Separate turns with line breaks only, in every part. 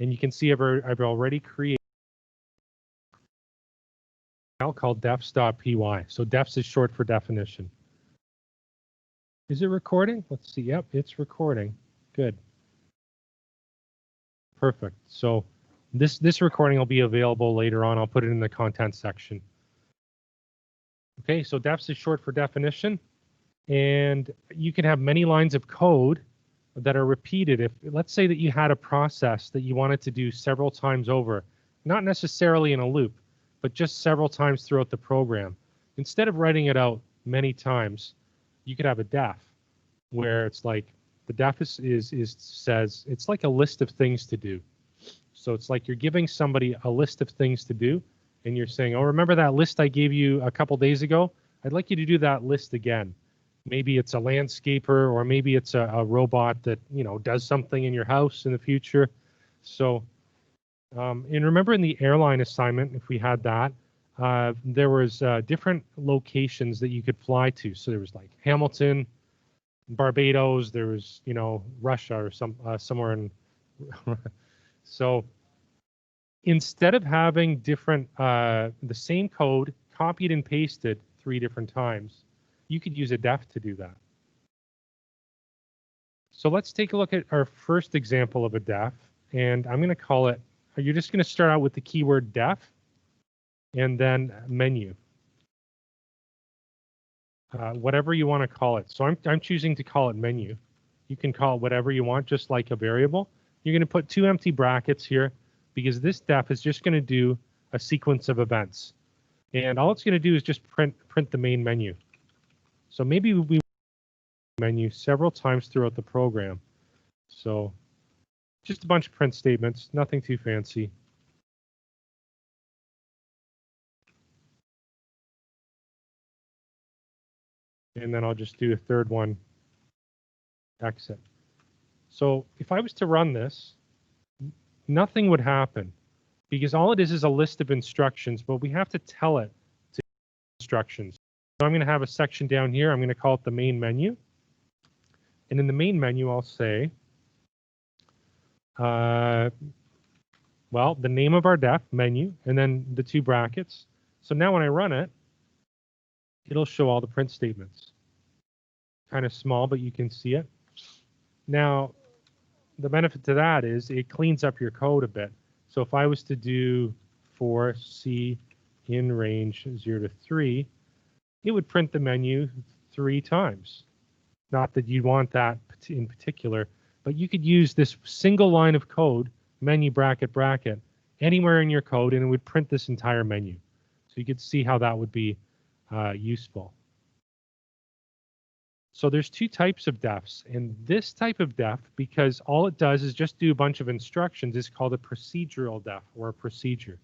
And you can see I've already created a file called defs.py. So defs is short for definition. Is it recording? Let's see. Yep, it's recording. Good. Perfect. So this recording will be available later on. I'll put it in the content section. Okay, so defs is short for definition. And you can have many lines of code that are repeated. If let's say that you had a process that you wanted to do several times over, not necessarily in a loop, but just several times throughout the program. Instead of writing it out many times, you could have a def where it's like the def says it's like a list of things to do. So it's like you're giving somebody a list of things to do, and you're saying, oh, remember that list I gave you a couple days ago? I'd like you to do that list again. Maybe it's a landscaper, or maybe it's a robot that, you know, does something in your house in the future. So, and remember in the airline assignment, if we had that, there was different locations that you could fly to. So there was like Hamilton, Barbados, there was, you know, Russia or somewhere in. So instead of having different, the same code copied and pasted 3 different times, you could use a def to do that. So let's take a look at our first example of a def, and I'm going to call it, you're just going to start out with the keyword def and then menu. Whatever you want to call it. So I'm choosing to call it menu. You can call it whatever you want, just like a variable. You're going to put 2 empty brackets here because this def is just going to do a sequence of events. And all it's going to do is just print the main menu. So maybe we menu several times throughout the program. So just a bunch of print statements, nothing too fancy. And then I'll just do a third one, exit. So if I was to run this, nothing would happen because all it is a list of instructions, but we have to tell it to instructions. So I'm going to have a section down here. I'm going to call it the main menu. And in the main menu, I'll say, well, the name of our def, menu, and then the 2 brackets. So now when I run it, it'll show all the print statements. Kind of small, but you can see it. Now, the benefit to that is it cleans up your code a bit. So if I was to do for C in range 0 to 3, it would print the menu 3 times. Not that you want that in particular, but you could use this single line of code, menu bracket bracket, anywhere in your code, and it would print this entire menu. So you could see how that would be useful. So there's 2 types of defs, and this type of def, because all it does is just do a bunch of instructions, is called a procedural def or a procedure.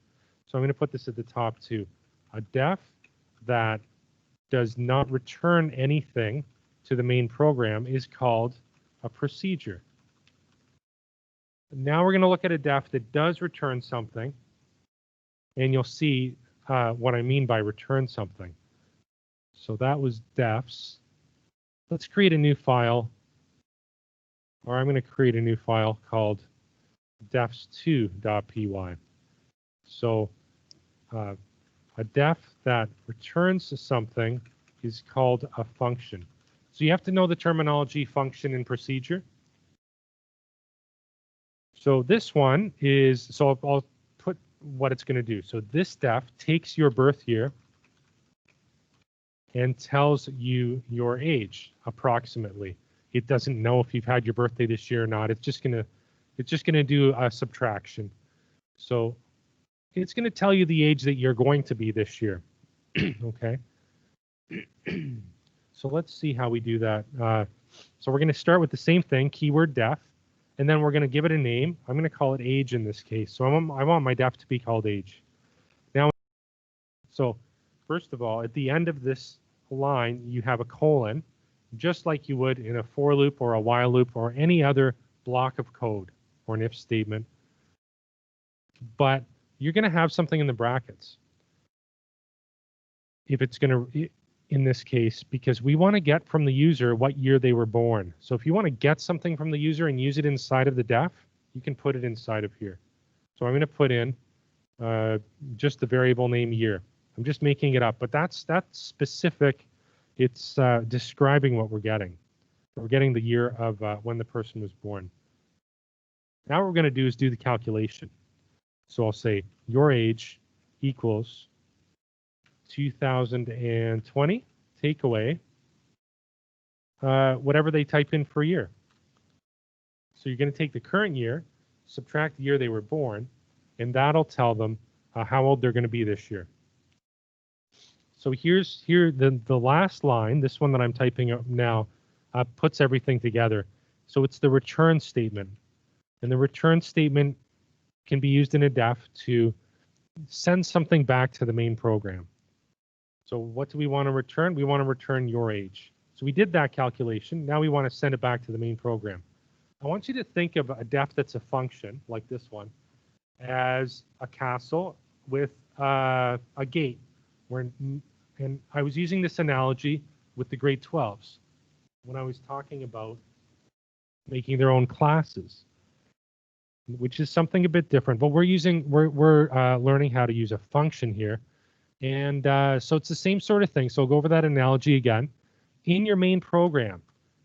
So I'm going to put this at the top too. A def that does not return anything to the main program is called a procedure. Now we're going to look at a def that does return something, and you'll see what I mean by return something. So that was defs. Let's create a new file, or I'm going to create a new file called defs2.py. So a def that returns something is called a function. So you have to know the terminology function and procedure. So this one is, so I'll put what it's going to do. So this def takes your birth year and tells you your age approximately. It doesn't know if you've had your birthday this year or not. It's just gonna do a subtraction. So it's going to tell you the age that you're going to be this year. Okay. So let's see how we do that. So we're going to start with the same thing, keyword def, and then we're going to give it a name. I'm going to call it age in this case. So I want my def to be called age. Now, so first of all, at the end of this line, you have a colon, just like you would in a for loop or a while loop or any other block of code or an if statement. But you're going to have something in the brackets. If it's going to, in this case, because we want to get from the user what year they were born. So if you want to get something from the user and use it inside of the def, you can put it inside of here. So I'm going to put in just the variable name year. I'm just making it up, but that's specific. It's describing what we're getting. We're getting the year of when the person was born. Now what we're going to do is do the calculation. So I'll say your age equals 2020, take away whatever they type in for year. So you're going to take the current year, subtract the year they were born, and that'll tell them how old they're going to be this year. So here the last line, this one that I'm typing up now, puts everything together. So it's the return statement. And the return statement can be used in a def to send something back to the main program. So what do we want to return? We want to return your age. So we did that calculation. Now we want to send it back to the main program. I want you to think of a def that's a function, like this one, as a castle with a gate. And I was using this analogy with the grade 12s when I was talking about making their own classes, which is something a bit different. But we're learning how to use a function here. And so it's the same sort of thing. So I'll go over that analogy again. In your main program,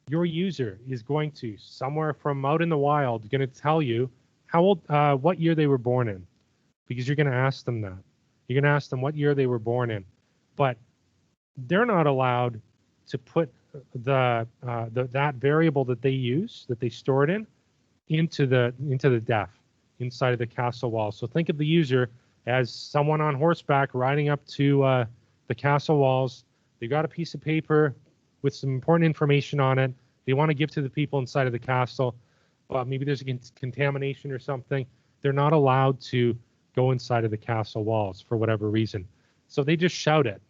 your user is going to, somewhere from out in the wild, going to tell you how old, what year they were born in, because you're going to ask them that. You're going to ask them what year they were born in, but they're not allowed to put that variable that they use, that they store it in, into the def inside of the castle wall. So think of the user as someone on horseback riding up to the castle walls. They got a piece of paper with some important information on it. They want to give to the people inside of the castle. Maybe there's a contamination or something. They're not allowed to go inside of the castle walls for whatever reason. So they just shout it,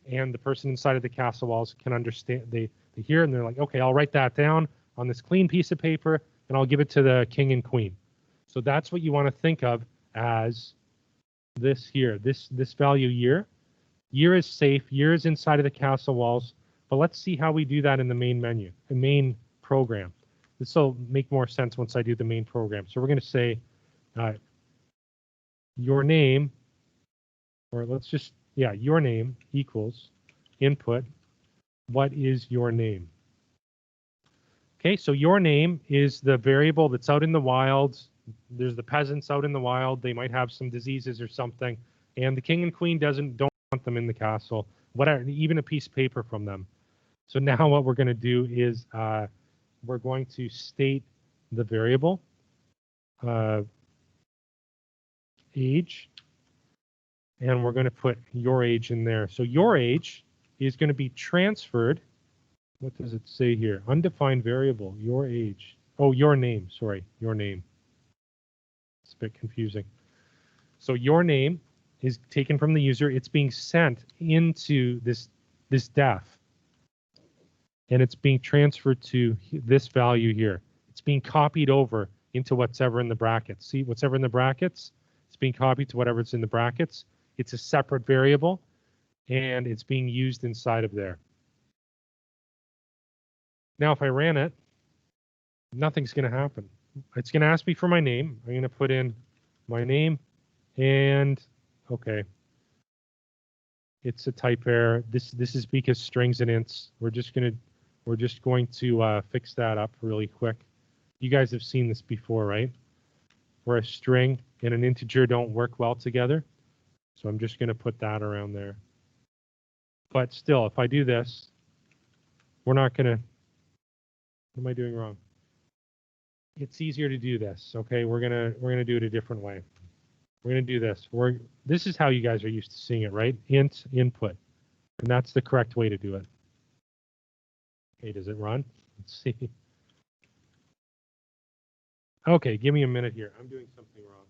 and the person inside of the castle walls can understand. They hear, and they're like, okay, I'll write that down on this clean piece of paper, and I'll give it to the king and queen. So that's what you want to think of as this here, this value year. Year is safe. Year is inside of the castle walls. But let's see how we do that in the main menu, the main program. This will make more sense once I do the main program. So we're going to say your name, or let's just, your name equals input. What is your name? Okay, so your name is the variable that's out in the wild. There's the peasants out in the wild. They might have some diseases or something, and the king and queen don't want them in the castle, whatever, even a piece of paper from them. So now what we're going to do is we're going to state the variable age, and we're going to put your age in there. So your age is going to be transferred. What does it say here? Undefined variable, your age. Oh, your name, sorry, your name. It's a bit confusing. So your name is taken from the user. It's being sent into this def, and it's being transferred to this value here. It's being copied over into whatever in the brackets. See, whatever in the brackets, it's being copied to whatever's in the brackets. It's a separate variable, and it's being used inside of there. Now, if I ran it, nothing's going to happen. It's going to ask me for my name. I'm going to put in my name, and okay, it's a type error. This is because strings and ints. We're just going to fix that up really quick. You guys have seen this before, right? Where a string and an integer don't work well together. So I'm just going to put that around there. But still, if I do this, we're not going to. What am I doing wrong? It's easier to do this. Okay, we're gonna do it a different way. We're gonna do this. This is how you guys are used to seeing it, right? Int input, and that's the correct way to do it. Okay, does it run? Let's see. Okay, give me a minute here. I'm doing something wrong.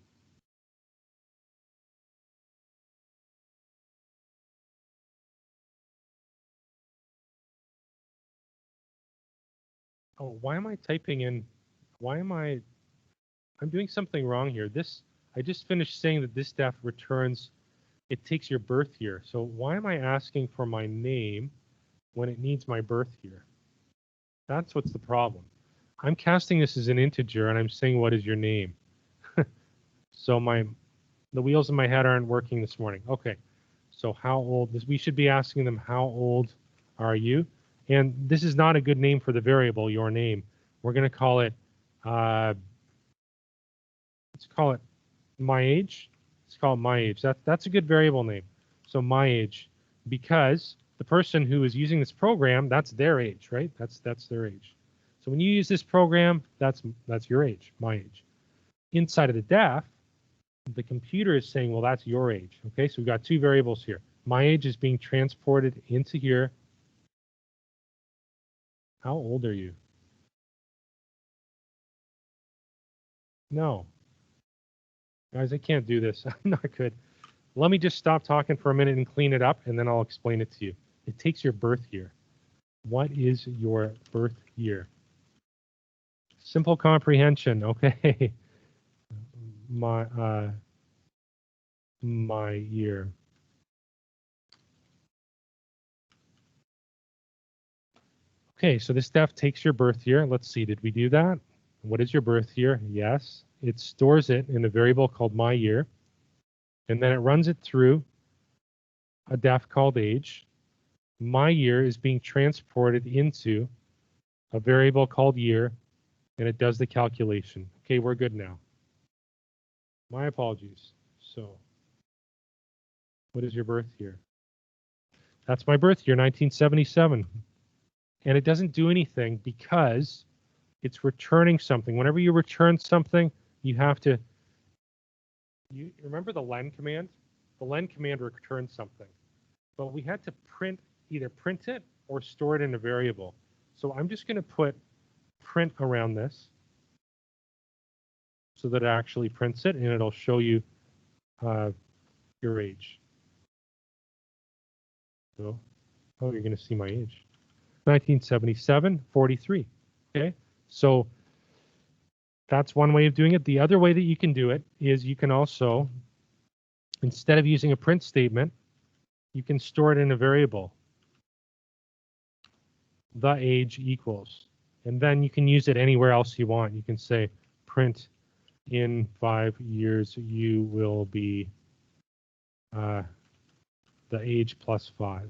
Oh, why am I typing in? I'm doing something wrong here. I just finished saying that this def returns, it takes your birth year. So why am I asking for my name when it needs my birth year? That's what's the problem. I'm casting this as an integer, and I'm saying, what is your name? So the wheels in my head aren't working this morning. Okay, so how old? We should be asking them, how old are you? And this is not a good name for the variable, your name. We're going to call it, let's call it my age. Let's call it my age. That's a good variable name. So my age, because the person who is using this program, that's their age, right? That's their age. So when you use this program, that's your age, my age. Inside of the def, the computer is saying, well, that's your age. Okay, so we've got two variables here. My age is being transported into here. How old are you? No. Guys, I can't do this. I'm not good. Let me just stop talking for a minute and clean it up, and then I'll explain it to you. It takes your birth year. What is your birth year? Simple comprehension. Okay. My year. Okay, so this def takes your birth year. Let's see, did we do that? What is your birth year? Yes. It stores it in a variable called my year, and then it runs it through a def called age. My year is being transported into a variable called year, and it does the calculation. Okay, we're good now. My apologies. So, what is your birth year? That's my birth year, 1977. And it doesn't do anything because it's returning something. Whenever you return something, you have to, you remember the len command? The len command returns something. But we had to either print it or store it in a variable. So I'm just going to put print around this so that it actually prints it, and it'll show you your age. So, oh, you're going to see my age. 1977, 43. Okay, so that's one way of doing it. The other way that you can do it is you can also, instead of using a print statement, you can store it in a variable. The age equals. And then you can use it anywhere else you want. You can say print in 5 years you will be the age plus 5.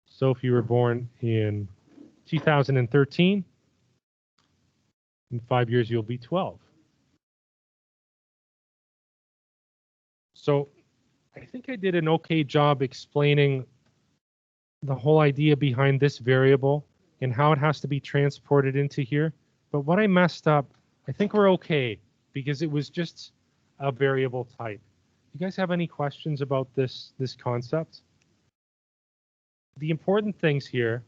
So if you were born in 2013, in 5 years you'll be 12. So I think I did an okay job explaining the whole idea behind this variable and how it has to be transported into here. But what I messed up, I think we're okay because it was just a variable type. You guys have any questions about this concept? The important things here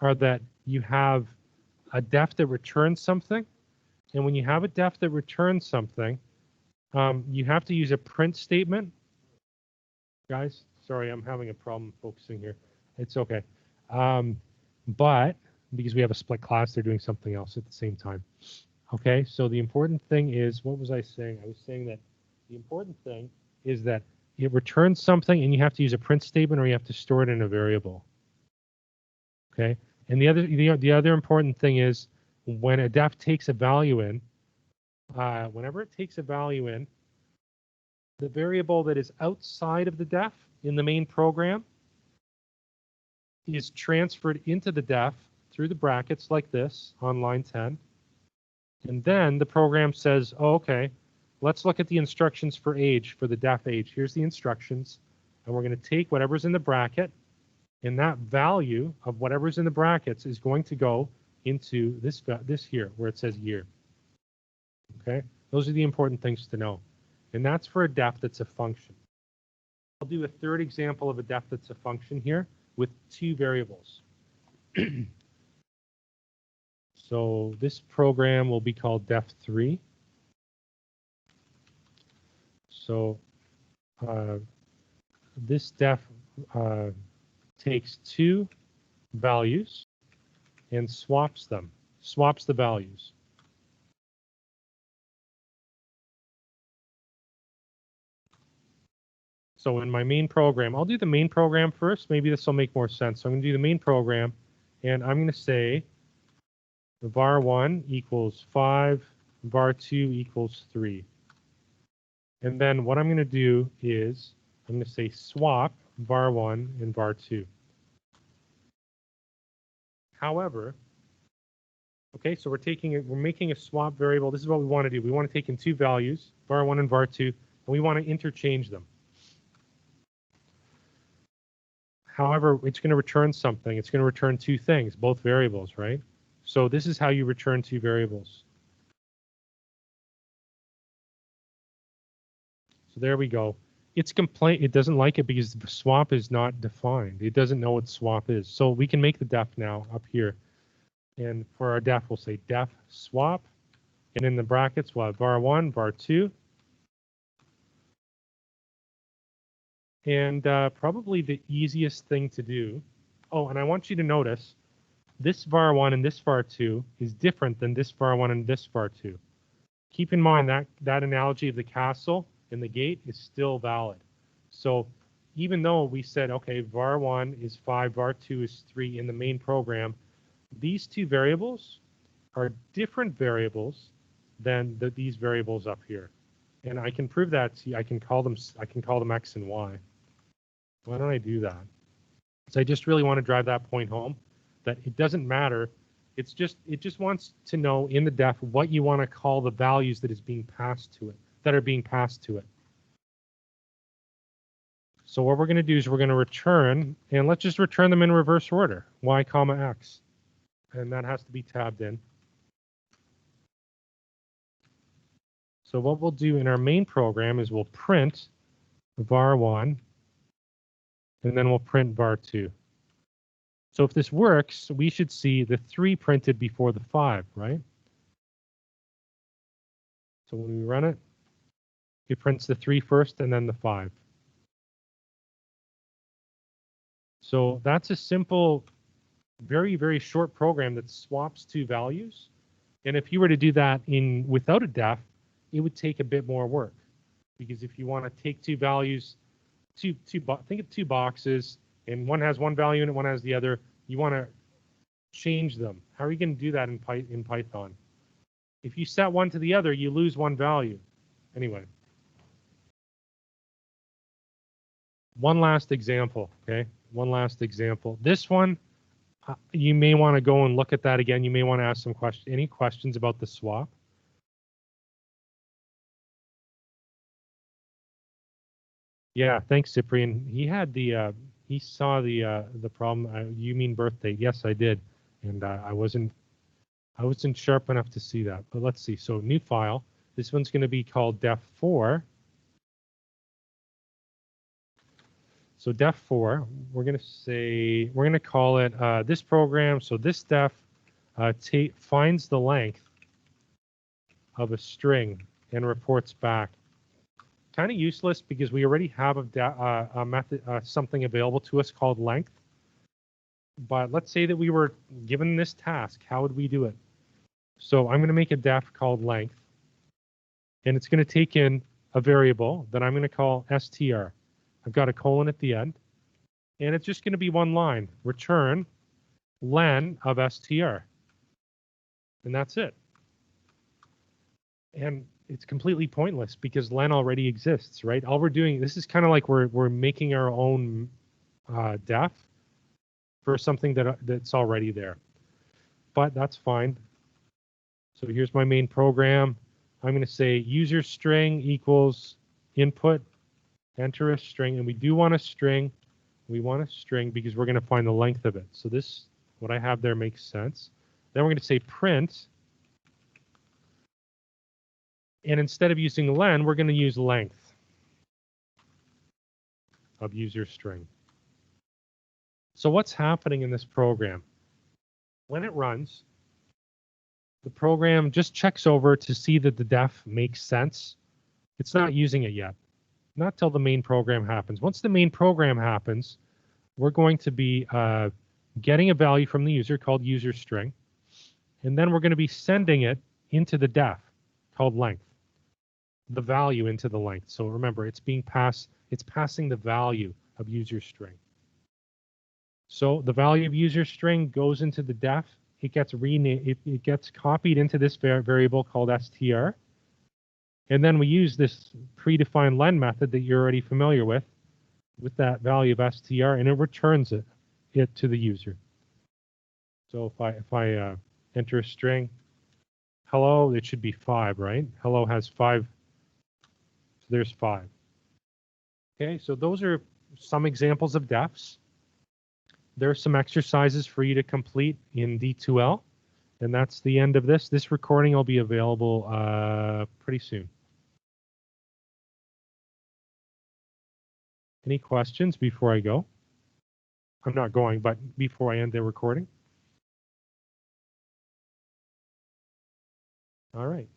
are that you have a def that returns something. And when you have a def that returns something, you have to use a print statement. Guys, sorry, I'm having a problem focusing here. It's okay. But because we have a split class, they're doing something else at the same time. Okay, so the important thing is, what was I saying? I was saying that the important thing is that it returns something and you have to use a print statement or you have to store it in a variable. Okay, and the other important thing is when a def takes a value in, whenever it takes a value in, the variable that is outside of the def in the main program is transferred into the def through the brackets like this on line 10. And then the program says, oh, okay, let's look at the instructions for age, for the def age. Here's the instructions. And we're going to take whatever's in the bracket, and that value of whatever's in the brackets is going to go into this here where it says year. Okay, those are the important things to know. And that's for a def that's a function. I'll do a third example of a def that's a function here with two variables. So this program will be called def3. So this def takes two values and swaps them, swaps the values. So in my main program, I'll do the main program first. Maybe this will make more sense. So I'm going to do the main program, and I'm going to say var1 equals 5, var2 equals 3. And then what I'm going to do is I'm going to say swap var1 and var2. However, okay, so we're making a swap variable. This is what we want to do. We want to take in two values, var1 and var2, and we want to interchange them. However, it's going to return something. It's going to return two things, both variables, right? So this is how you return two variables. So there we go. It doesn't like it because the swap is not defined. It doesn't know what swap is. So we can make the def now up here. And for our def, we'll say def swap. And in the brackets, we'll have var1, var2. And probably the easiest thing to do. Oh, and I want you to notice this var1 and this var2 is different than this var1 and this var2. Keep in mind that analogy of the castle and the gate is still valid. So even though we said, okay, var1 is 5, var2 is 3 in the main program, these two variables are different variables than these variables up here. And I can prove that to you. I can call them X and Y. Why don't I do that? So I just really want to drive that point home that it doesn't matter. It just wants to know in the def what you want to call the values that are being passed to it. So what we're going to do is we're going to return, and let's just return them in reverse order, y comma x. And that has to be tabbed in. So what we'll do in our main program is we'll print var1, and then we'll print var2. So if this works, we should see the 3 printed before the 5, right? So when we run it, it prints the 3 first and then the 5. So that's a simple, very, very short program that swaps two values. And if you were to do that without a def, it would take a bit more work. Because if you want to take two values, think of two boxes, and one has one value and one has the other, you want to change them. How are you going to do that in Python? If you set one to the other, you lose one value. Anyway. One last example, okay? One last example. This one, you may want to go and look at that again. You may want to ask any questions about the swap. Yeah, thanks, Cyprian. He saw the problem. You mean birth date? Yes, I did, and I wasn't sharp enough to see that. But let's see. So new file. This one's going to be called def4. So def4, we're going to call it this program. So this def finds the length of a string and reports back. Kind of useless because we already have a method, something available to us called length. But let's say that we were given this task. How would we do it? So I'm going to make a def called length, and it's going to take in a variable that I'm going to call str. I've got a colon at the end, and it's just going to be one line. Return len of str. And that's it. And it's completely pointless because len already exists, right? All we're doing, this is kind of like we're making our own def for something that's already there. But that's fine. So here's my main program. I'm going to say user string equals input, enter a string, and we do want a string. We want a string because we're going to find the length of it. So this, what I have there makes sense. Then we're going to say print. And instead of using len, we're going to use length of user string. So what's happening in this program? When it runs, the program just checks over to see that the def makes sense. It's not using it yet. Not till the main program happens. Once the main program happens, we're going to be getting a value from the user called user string. And then we're going to be sending it into the def called length. The value into the length. So remember, it's passing the value of user string. So the value of user string goes into the def. It gets renamed. It gets copied into this variable called str, And then we use this predefined len method that you're already familiar with that value of str, and it returns it to the user. So if I enter a string, hello, it should be 5, right? Hello has 5, so there's 5. Okay, so those are some examples of defs. There are some exercises for you to complete in D2L, and that's the end of this. This recording will be available pretty soon. Any questions before I go? I'm not going, but before I end the recording. All right.